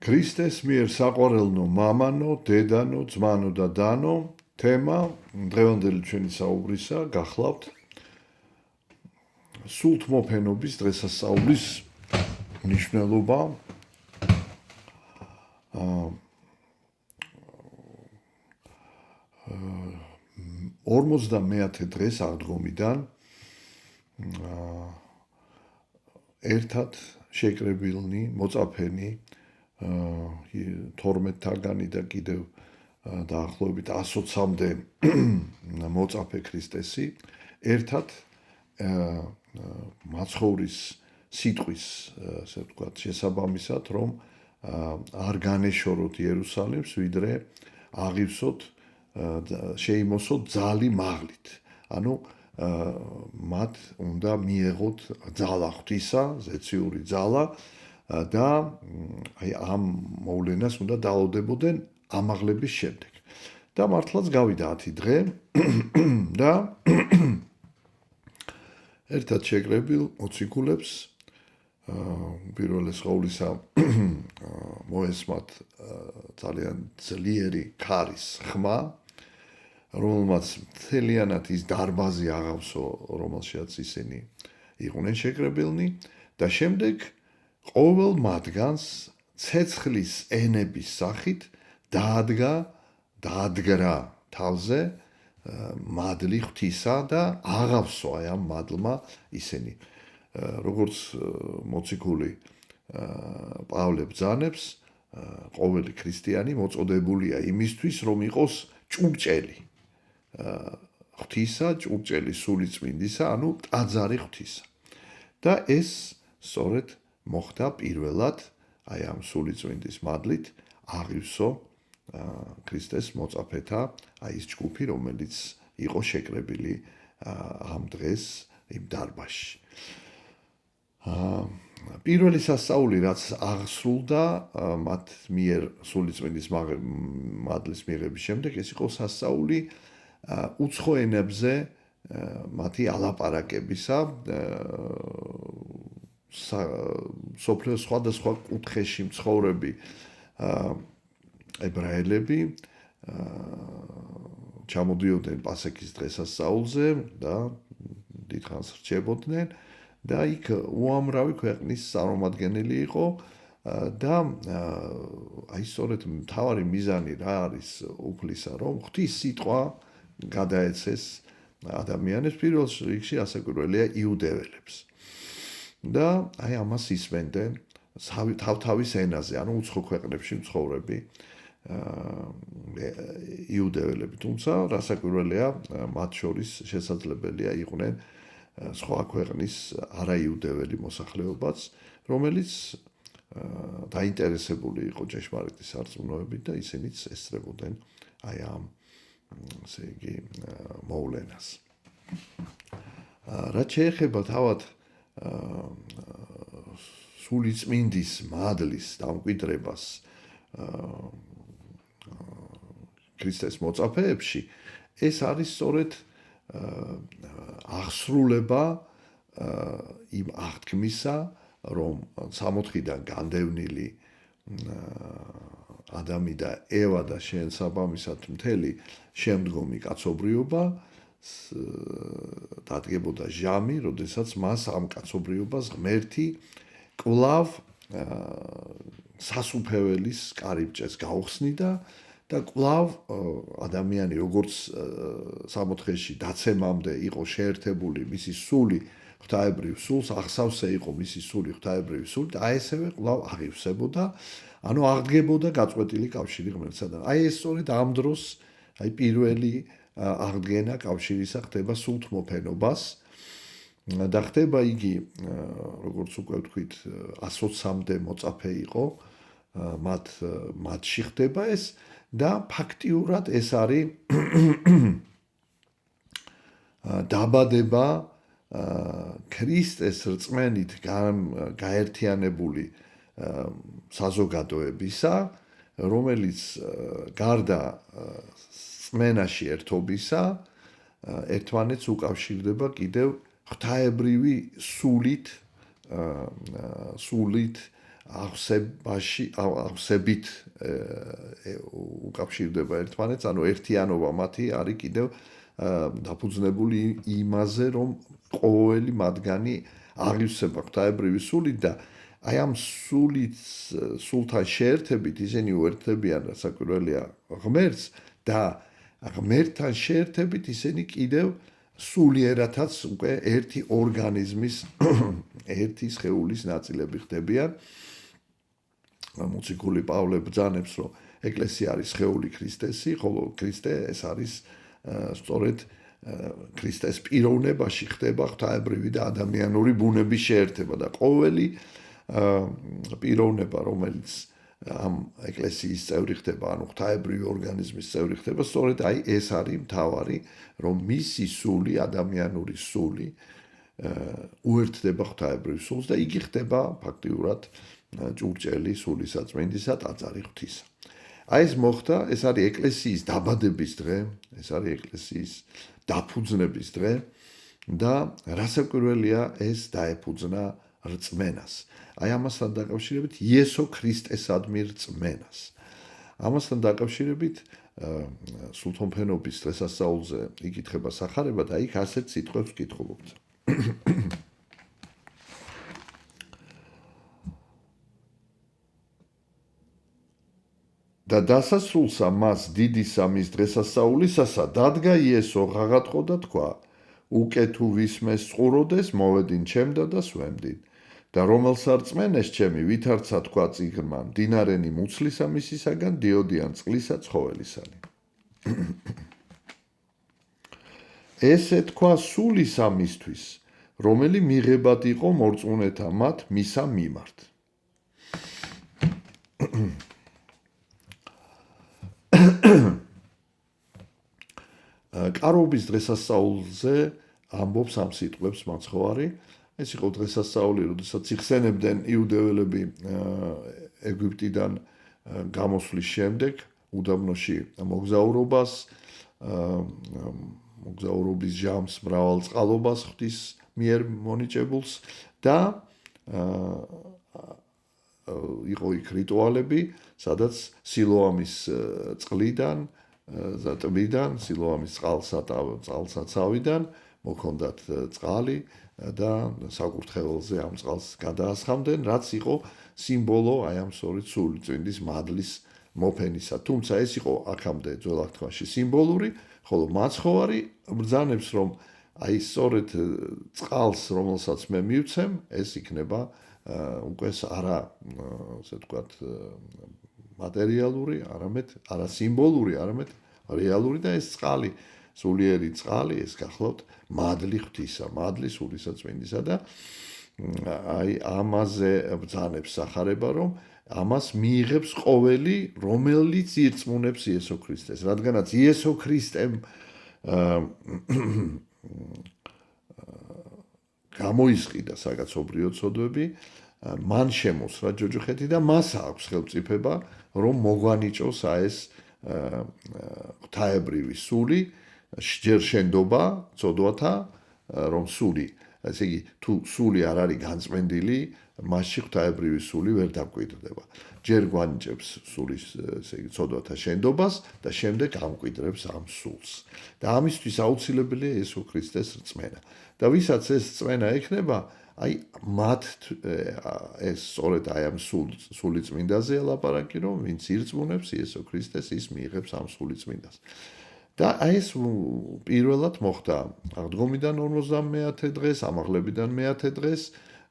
ქრისტეს მიერ საყვარელნო მამანო, დედანო, ძმანო და დანო თემა დღევანდელი ჩვენი საუბრისა გახლავთ სულთმოფენობის დღესასწაულის მნიშვნელობა. 50 დღეს აღდგომიდან ერთად შეკრებილნი, მოწაფენი 12-თაგანი და კიდევ დაახლოებით 120-მდე მოწაფე ქრისტესი ერთად მაცხოვრის სიტყვის, ასე ვთქვათ, შესაბამისად, რომ არ განეშოროთ იერუსალიმს, ვიდრე აღივსოთ, შეიმოსოთ ძალი მაღლით. ანუ მათ უნდა მიეღოთ ძალა ღვთისა, ზეციური ძალა და აი ამ მოვლენას უნდა დაალოდებოდნენ ამაღლების შემდეგ. და მართლაც გავიდა 10 დღე და ერთად შეკრებილ მოციქულებს პირველეს ყოვლისა მოესმათ ძალიან ძლიერი ქარის ხმა, რომელმაც მთლიანად ის დარბაზი აღავსო, რომელშიც ისინი იყვნენ შეკრებილნი და შემდეგ ყოველ მათგანს ცეცხლის ენების სახით დაადგრა თავზე მადლი ღვთისა და აღავსო აი ამ მადლმა ისინი. როგორც მოციქული პავლე ბრძანებს, ყოველი ქრისტიანი მოწოდებულია იმისთვის, რომ იყოს ჭურჭელი ღვთისა, ჭურჭელი სულიწმინდისა, ანუ ტაძარი ღვთისა. და ეს სწორედ მოხდა პირველად აი ამ სულიწმინდის მადლით აღივსო ქრისტეს მოწაფეთა აი ეს ჯგუფი, რომელიც იყო შეკრებილი ამ დღეს იმ დარბაზში. პირველი სასწაული, რაც აღსრულდა მათ მიერ სულიწმინდის მადლის მიღების შემდეგ, ეს იყო სასწაული უცხო ენებზე მათი ალაპარაკებისა, სოფლის სხვადასხვა კუთხეში მცხოვრები ებრაელები ჩამოდიოდნენ პასექის დღესასწაულზე და დიდხანს რჩებოდნენ და იქ უამრავი ქვეყნის წარმომადგენელი იყო და აი სწორედ მთავარი მიზანი რა არის უფლისა, რომ ღვთის სიტყვა გადაეცეს ადამიანებს, პირველ რიგში ასაკურველია იუდეველებს. და აი ამას ისმენდნენ თავთავის ენაზე, ანუ უცხო ქვეყნებში მცხოვრები იუდეველები, თუმცა რასაკვირველია, მათ შორის შესაძლებელია იყვნენ სხვა ქვეყნის არაიუდეველი მოსახლეობაც, რომელიც დაინტერესებული იყო ჭეშმარიტი სარწმუნოებით და ისინიც ესწრებოდნენ აი ამ ესე იგი მოვლენას. რაც შეეხება თავად სულიწმინდის მადლის დამკვიდრებას ქრისტეს მოწაფეებში, ეს არის სწორედ აღსრულება იმ აღთქმისა, რომ 60-დან განდევნილი ადამი და ევა და შესაბამისად მთელი შემდგომი კაცობრიობა დადგებოდა ჟამი, როდესაც მას ამ კაცობრიობას ღმერთი კვლავ სასუფეველის კარიბჭეს გაუხსნიდა და კვლავ ადამიანი როგორც 60-ში დაცემამდე იყო შეერთებული მისი სული ღვთაებრივ სულს, აღსავსე იყო მისი სული ღვთაებრივი სული და აი ესევე კვლავ აღივსებოდა, ანუ აღდგებოდა გაწყვეტილი კავშირი ღმერთსა. აი ეს სწორედ ამ დროს აი პირველი აღდგენა კავშირისა ხდება სულთმოფენობას და ხდება იგი, როგორც უკვე ვთქვით, 120-მდე მოწაფე იყო, მათში ხდება ეს და ფაქტიურად ეს არის დაბადება ქრისტეს რწმენით გაერთიანებული საზოგადოებისა, რომელიც გარდა რწმენაში ერთობისა, ერთმანეთს უკავშირდება კიდევ ღვთაებრივი სულით აღსებით უკავშირდება ერთმანეთს, ანუ ერთიანობა მათი არის კიდევ დაფუძნებული იმაზე, რომ ყოველი მათგანი აღივსება ღვთაებრივი სულით და აი ამ სულთან შეერთებით ისინი უერთდებიან საკვირველია ღმერთს და ღმერთთან შეერთებით ისინი კიდევ სულიერათაც უკვე ერთი ორგანიზმის ერთი სხეულის ნაწილები ხდებიან. მოციქული პავლე ბრძანებს, რომ ეკლესია არის სხეული ქრისტესი, ხოლო ქრისტე ეს არის სწორედ ქრისტეს პიროვნებაში ხდება ღვთაებრივი და ადამიანური ბუნების შეერთება და ყოველი პიროვნება, რომელიც ამ ეკლესიის წევრი ხდება, ანუ ღვთაებრივი ორგანიზმის წევრი ხდება, სწორედ აი ეს არის მთავარი, რომ მისი სული, ადამიანური სული უერთდება ღვთაებრივ სულს და იგი ხდება ფაქტიურად ჭურჭელი სულისაწმინდისა ტაძარი ღვთისა. აი ეს მოხდა, ეს არის ეკლესიის დაბადების დღე, ეს არის ეკლესიის დაფუძნების დღე და რასაკვირველია ეს დაეფუძნა რწმენას. აი ამასთან დაკავშირებით იესო ქრისტესადმი რწმენას. ამასთან დაკავშირებით სულთონფენობის დღესასწაულზე იკითხება სახარება და იქ ასეთ სიტყვებს ვკითხულობთ. და დასასრულსა მას დიდი სამის დღესასწაულისასა დადგა იესო ღაღატყო და თქვა: უკე თუ ვისმეს წყუროდეს, მოვედინ ჩემდა და სვემდინ. და რომელსა რწმენეს ჩემი, ვითარცა თქვა წიგნმა, მდინარენი მუცლისა მისისაგან დიოდიან წყლისა ცხოველისანი. ესე თქვა სულის ამისთვის, რომელი მიღებად იყო მორწმუნეთა მათ მისა მიმართ. კარობის დღესასწაულზე ამბობს ამ სიტყვებს მაცხოვარი. ეს იყო დღესასწაული, როდესაც იხსენებდნენ იუდეველები ეგვიპტიდან გამოსვლის შემდეგ უდაბნოში მოგზაურობას, მოგზაურობის ჟამს, მრავალწყალობას ღვთის მიერ მონიჭებულს და იყო იქ რიტუალები, სადაც სილოამის წყლიდან, ტბიდან, სილოამის წყალსაცავიდან მოქონდათ წყალი და საკურთხეველზე ამ წყალს გადაასხამდნენ, რაც იყო სიმბოლო აი ამ სწორედ სულიწმინდის მადლის მოფენისა. თუმცა ეს იყო აქამდე ძველ აღთქმაში სიმბოლური, ხოლო მაცხოვარი ბრძანებს, რომ აი სწორედ წყალს, რომელსაც მე მივცემ, ეს იქნება უკვე არა, ასე ვთქვათ, მატერიალური, არამედ არა სიმბოლური, არამედ რეალური და ეს წყალი, სულიერი წყალი, ეს გახლავთ მადლი ღვთისა, მადლი სულისაწმინდისა და აი ამაზე ბრძანებს სახარება, რომ ამას მიიღებს ყოველი, რომელიც ირწმუნებს იესო ქრისტეს, რადგანაც იესო ქრისტემ გამოისყიდა საკაცობრიო ცოდვები, მან შემოსრა ჯოჯოხეთი და მას აქვს ხელმწიფება, რომ მოგვანიჭოს ეს ღვთაებრივი სული, ჯერ შენდობა ცოდვათა, რომ სული, ესე იგი, თუ სული არ არის განწმენდილი, მასში ღვთაებრივი სული ვერ დამკვიდრდება. ჯერ გვანიჭებს სულის, ესე იგი, ცოდვათა შენდობას და შემდეგ ამკვიდრებს ამ სულს. და ამისთვის აუცილებელია იესო ქრისტეს რწმენა. და ვისაც ეს რწმენა ექნება, აი მათ ეს სწორედ აი ამ სულიწმინდაზე ელაპარაკი, რომ ვინც ირწმუნებს იესო ქრისტეს, ის მიიღებს ამ სულიწმინდას. და აი ეს პირველად მოხდა აღდგომიდან 50-მე დღეს, ამაღლებიდან 1-ე დღეს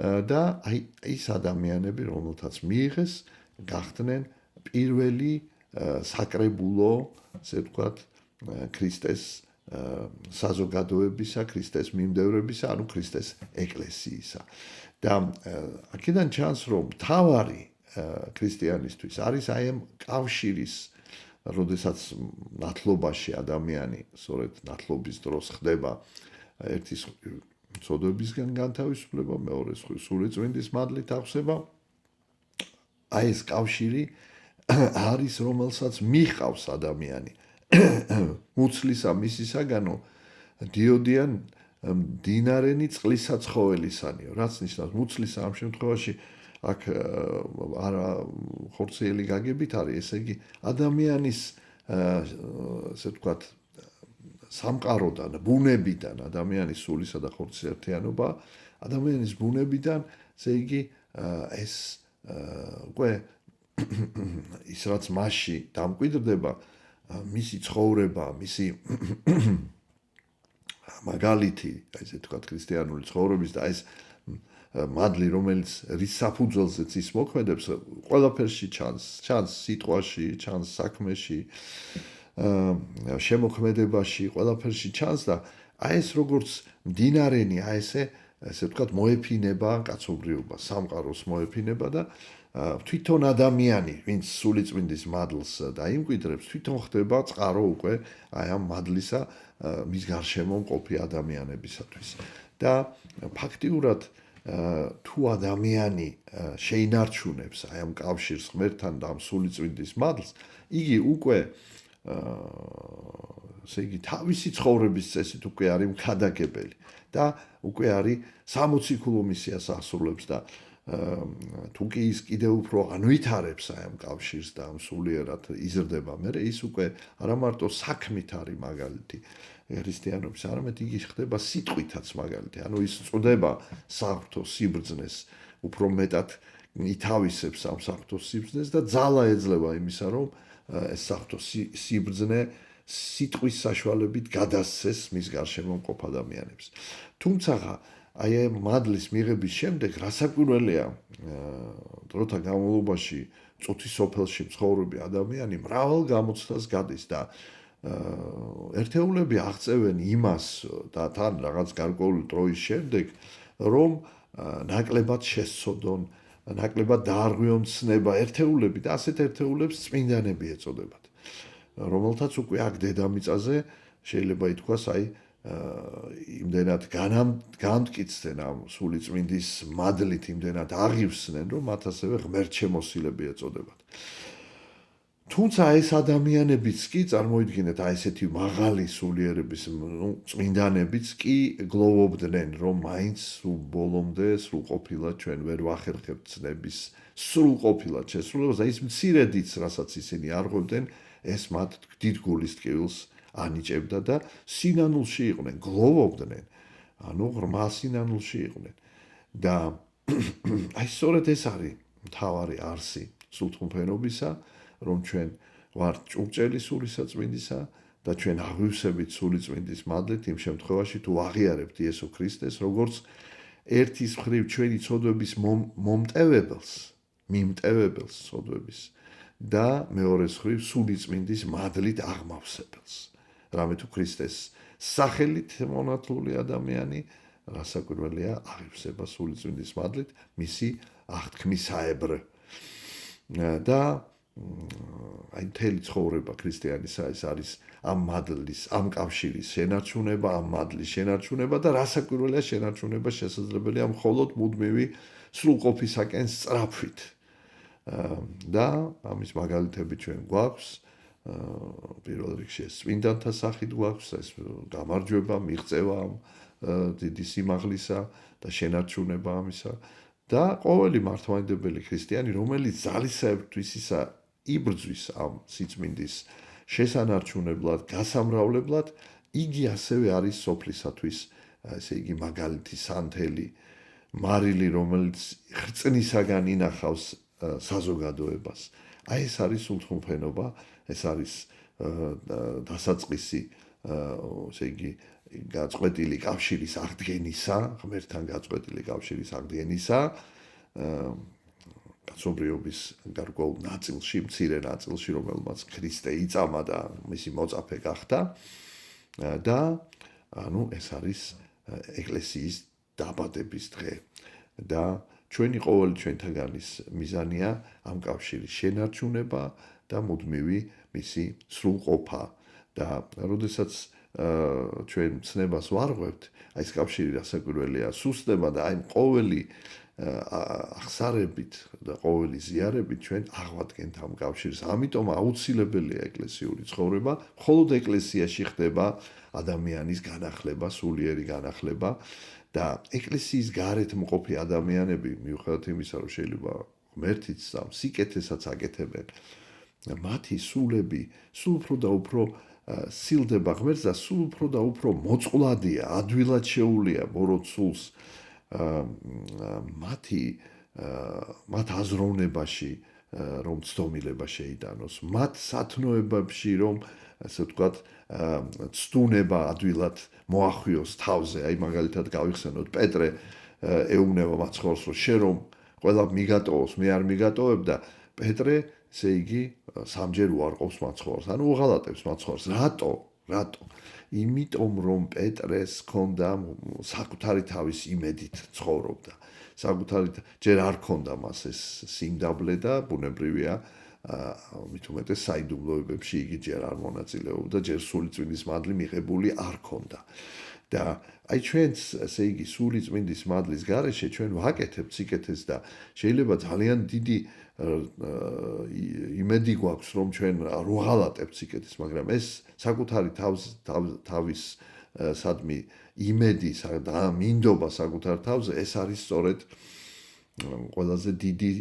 და აი ის ადამიანები, რომელთაც მიიღეს, გახდნენ პირველი საკრებულო, ასე ვთქვათ, ქრისტეს საზოგადოებისა, ქრისტეს მიმდევრებისა, ანუ ქრისტეს ეკლესიისა. და აქედან ჩანს, რომ მთავარი ქრისტიანისთვის არის აი ამ კავშირის, როდესაც ნათლობაში ადამიანი, სწორედ ნათლობის დროს ხდება ერთის ცოდვებისგან განთავისუფლება, მეორე სულიწმინდის მადლით აღსება. აი ეს კავშირი არის, რომელსაც მიჰყავს ადამიანი. მუცლისა მისისაგანო დიოდიან მდინარენი წყლისა ცხოველისანიო. რაც ნიშნავს მუცლისა ამ შემთხვევაში აქ არა ხორციელი გაგებით არის, ესე იგი ადამიანის ასე ვთქვათ სამყაროდან, ბუნებიდან, ადამიანის სულისა და ხორცის ერთიანობა, ადამიანის ბუნებიდან, ესე იგი ეს უკვე ის რაც მასში დამკვიდრდება, მისი ცხოვრება, მისი მაგალითი, ესე ვთქვათ, ქრისტიანული ცხოვრების და ეს მადლი, რომელიც რის საფუძველზეც ის მოქმედებს, ყველაფერში ჩანს სიტყვაში, ჩანს საქმეში, შემოქმედებაში, ყველაფერში ჩანს და აი ეს როგორც მდინარენი, აი ესე ვთქვათ, მოეფინება კაცობრიობა, სამყაროს მოეფინება და თვითონ ადამიანი, ვინც სულიწმინდის მადლს დაიმკვიდრებს, თვითონ ხდება წყარო უკვე აი ამ მადლისა მის გარშემო მყოფი ადამიანებისათვის. და ფაქტიურად თუ ადამიანი შეინარჩუნებს აი ამ კავშირს ღმერთთან და ამ სულიწმინდის მადლს, იგი უკვე ესე იგი თავისი ცხოვრების წესით უკვე არის მქადაგებელი და უკვე არის 60 ქულო მისიას ასრულებს და თუ კი ის კიდევ უფრო ანვითარებს აი ამ კავშირს და ამ სულიერად იზრდება, მერე ის უკვე არა მარტო საქმით არის მაგალითი ქრისტიანობის, არამედ იგი ხდება სიტყვითაც მაგალითი. ანუ ის წდება საღვთო სიბრძნეს, უფრო მეტად ითავისებს ამ საღვთო სიბრძნეს და ძალა ეძლევა იმისა, რომ ეს საღვთო სიბრძნე სიტყვის საშუალებით გადასცეს მის გარშემო მყოფ ადამიანებს. თუმცა აი ამ მადლის მიღების შემდეგ რასაკვირველია, დროთა განმავლობაში წუთის სოფელში მცხოვრები ადამიანი მრავალ გამოცდას გადის და ერთეულები აღწევენ იმას და თან რაღაც გარკვეული დროის შემდეგ, რომ ნაკლებად შესწოდონ, ნაკლებად დაარღვიონ ცნება ერთეულები და ასეთ ერთეულებს წმინდანები ეწოდებათ, რომელთაც უკვე აქ დედამიწაზე შეიძლება ითქვას, აი იმდენად განმტკიცდნენ ამ სულიწმინდის მადლით, იმდენად აღივსნენ, რომ მათ ასევე ღმერთშემოსილები ეწოდებათ. თუმცა ეს ადამიანებიც კი წარმოიდგინეთ აი ესეთი მაღალი სულიერების წმინდანებიც კი გლოვობდნენ, რომ მაინც სულ ბოლომდე სრულყოფილად ჩვენ ვერ ვახერხებთ ცნების სრულყოფილად შესრულებას და ის მცირედიც, რასაც ისინი არღვევდნენ, ეს მათ დიდ გულის ტკივილს ანიჭებდა და სინანულში იყვნენ, გლოვობდნენ, ანუ ღრმა სინანულში იყვნენ. და აი სწორედ ეს არის მთავარი არსი სულთმფენობისა, რომ ჩვენ ვართ ჭურჭელი სულისაწმინდისა და ჩვენ აღვივსებით სულიწმინდის მადლით იმ შემთხვევაში, თუ აღიარებთ იესო ქრისტეს, როგორც ერთის მხრივ ჩვენი ცოდვების მიმტევებელს ცოდვების და მეორეს მხრივ სულიწმინდის მადლით აღმავსებელს. რამე თუ ქრისტეს სახელით მონათლული ადამიანი, რასაკვირველია, აღივსება სულიწმინდის მადლით მისი აღთქმისაებრ. და აი მთელი ცხოვრება ქრისტიანისა ეს არის ამ მადლის, ამ კავშირის შენარჩუნება, ამ მადლის შენარჩუნება და რასაკვირველია შენარჩუნება შესაძლებელია მხოლოდ მუდმივი სრულყოფისაკენ სწრაფვით. და ამის მაგალითები ჩვენ გვაქვს. პირველ რიგში ეს წმინდანთა სახით გვაქვს, ეს გამარჯვება, მიღწევა დიდი სიმაღლისა და შენარჩუნება ამისა და ყოველი მართლმადიდებელი ქრისტიანი, რომელიც ძალისაებისთვის ისა იბრძვის ამ სიწმინდის შესანარჩუნებლად, გასამრავლებლად, იგი ასევე არის სოფლისათვის, ესე იგი მაგალითი სანთელი, მარილი, რომელიც ხრწნისაგან ინახავს საზოგადოებას. აი ეს არის სულთმფენობა, ეს არის დასაწყისი, ესე იგი გაწყვეტილი კავშირის აღდგენისა, ღმერთთან გაწყვეტილი კავშირის აღდგენისა, კაცობრიობის გარკვეულ ნაწილში, მცირე ნაწილში, რომელმაც ქრისტე იწამა და მისი მოწაფე გახდა და ანუ ეს არის ეკლესიის დაბადების დღე და ჩვენი ყოველი ჩვენთაგანის მიზანია ამ კავშირის შენარჩუნება და მუდმივი მისი სრულყოფა და როდესაც ჩვენ ცნებას ვარღვევთ, აი ეს კავშირი რასაკვირველია, სუსტდება და აი ყოველი აღსარებით და ყოველი ზიარებით ჩვენ აღვადგენთ ამ კავშირს. ამიტომ აუცილებელია ეკლესიური ცხოვრება, მხოლოდ ეკლესიაში ხდება ადამიანის განახლება, სულიერი განახლება და ეკლესიის გარეთ მყოფი ადამიანები მიუხედავად იმისა, რომ შეიძლება ღმერთიც სიკეთესაც აკეთებენ, მათი სულები სულ უფრო და უფრო სილდება ღმერთს და სულ უფრო და უფრო მოწყვლადია, ადვილად შეუულია ბოროტ სულს მათ აზროვნებაში, რომ ცდომილება შეიტანოს, მათ სათნოებებში, რომ ასე ვთქვათ, ცდუნება ადვილად მოახვიოს თავზე. აი მაგალითად გავიხსენოთ, პეტრე ეუბნება მაცხოვარს, რომ შე რომ ყველა მიგატოვოს, მე არ მიგატოვებ და პეტრე, ესე იგი, სამჯერ უარყოფს მაცხოვარს. ანუ უღალატებს მაცხოვარს. რატო? იმიტომ რომ პეტრეს ჰქონდა საკუთარი თავის იმედით ცხოვრობდა. ჯერ არ ჰქონდა მას ეს სიმდაბლე და ბუნებრივია, მით უმეტეს საიდუმლოებებში იგი ჯერ არ მონაწილეობდა, ჯერ სული წმინდის მადლი მიღებული არ ჰქონდა. და აი ჩვენც, ესე იგი, სული წმინდის მადლის გარეშე ჩვენ ვაკეთებთ სიკეთეს და შეიძლება ძალიან დიდი იმედი გვაქვს, რომ ჩვენ არ ვღალატებთ სიკეთეს, მაგრამ ეს საკუთარი თავის სადმი იმედი და მინდობა საკუთარ თავზე, ეს არის სწორედ ყველაზე დიდი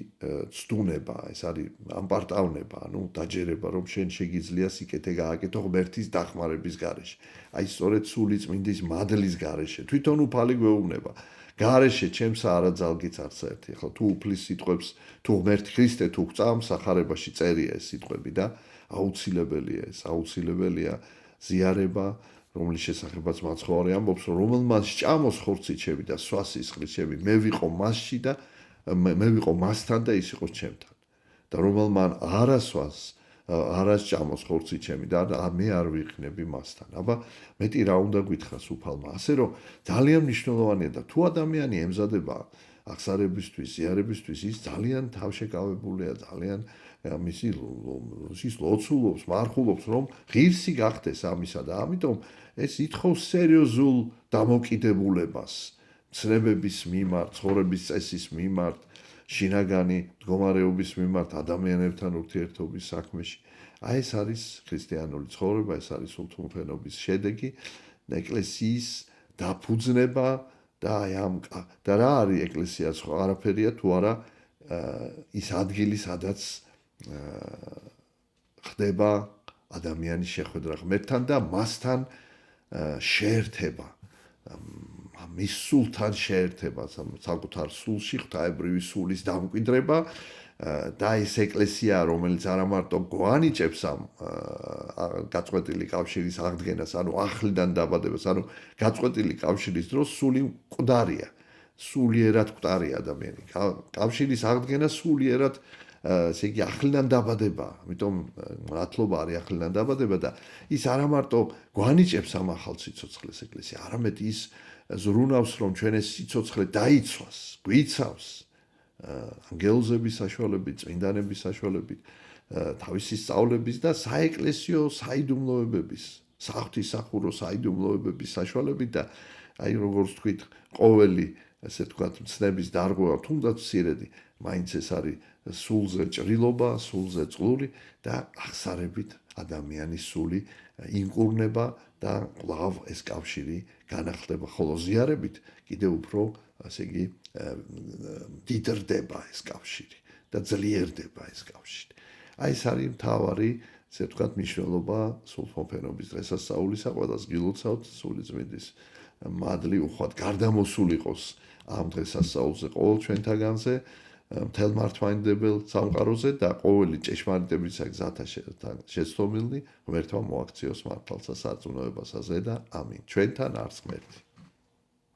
ცდუნება, ეს არის ამპარტავნება, ანუ დაჯერება, რომ შენ შეგიძლია სიკეთე გააკეთო ღმერთის დახმარების გარეშე. აი სწორედ სული წმინდის მადლის გარეშე თვითონ უფალი გვეუბნება. გარეშე ჩემსა არა ძალგიც არც ერთი. ახლა თუ უფლის სიტყვებს, თუ ღმერთი ქრისტე თუ გწამს, სახარებაში წერია ეს სიტყვები და აუცილებელია ზიარება, რომლის შესახებაც მაცხოვარი ამბობს, რომ რომელმან სჭამოს ხორციჩები და სვას სისხლისჩები, მე ვიყო მასში და მე ვიყო მასთან და ის იყოს ჩემთან. და რომელმან არა სჭამოს ხორციჩები და მე არ ვიყნები მასთან. აბა მეტი რა უნდა გითხრას უფალმა, ასე რომ ძალიან მნიშვნელოვანია და თუ ადამიანი ემზადება აღსარებისთვის, ზიარებისთვის, ის ძალიან თავშეკავებულია, ძალიან ის ლოცულობს, მარხულობს, რომ ღირსი გახდეს ამისა და ამიტომ ეს ითხოვს სერიოზულ დამოკიდებულებას ცნებების მიმართ, ცხოვრების წესის მიმართ, შინაგანი მდგომარეობის მიმართ, ადამიანებთან ურთიერთობის საქმეში. აი ეს არის ქრისტიანული ცხოვრება, ეს არის სულთმოფენობის შედეგი, ეკლესიის დაფუძნება და რა არის ეკლესია სხვა არაფერია თუ არა ის ადგილი, სადაც ხდება ადამიანის შეხვედრა ღმერთთან და მასთან შეერთება, მის სულთან შეერთება, საკუთარ სულში ღვთაებრივი სულის დამკვიდრება და ეს ეკლესია, რომელიც არა მარტო გვანიჭებს ამ გაწყვეტილი კავშირის აღდგენას, ანუ ახლიდან დაბადებას, ანუ გაწყვეტილი კავშირის დროს სული მკვდარია, სულიერად მკვდარი ადამიანი. კავშირის აღდგენა სულიერად ესე იგი ახლიდან დაბადება, ამიტომ მართლობა არის ახლიდან დაბადება და ის არა მარტო გვანიჭებს ამ ახალ სიცოცხლეს ეკლესია, არამედ ის ზრუნავს, რომ ჩვენ ეს სიცოცხლე დაიცვას, გვიცავს ანგელოზების საშუალებით, წმინდანების საშუალებით, თავისი სწავლების და საეკლესიო საიდუმლოებების, საღვთისმსახურო საიდუმლოებების საშუალებით და აი როგორც თქვით, ყოველი ასე ვთქვათ, მცნების დარღვევა, თუნდაც მცირედი, მაინც ეს არის სულზე ჭრილობა, სულზე წყლული და აღსარებით ადამიანის სული ინკურნება და კვლავ ეს კავშირი განახლდება, ხოლო ზიარებით კიდევ უფრო, ასე იგი, დიდრდება ეს კავშირი და ძლიერდება ეს კავშირი. აი ეს არის მთავარი, ასე ვთქვათ, მნიშვნელობა სულთმოფენობის დღესასწაულისა, ყველას გილოცავთ სული წმინდის მადლი უხვად გარდამოსულიყოს ამ დღესასწაულზე ყოველ ჩვენთაგანზე, მთელ მართლმადიდებელ სამყაროზე და ყოველი ჭეშმარიტებისა გზათა შეცდომილნი ღმერთმა მოაქციოს მართალსა სარწმუნოებასაზე და ამინ. ჩვენთან არს ღმერთი.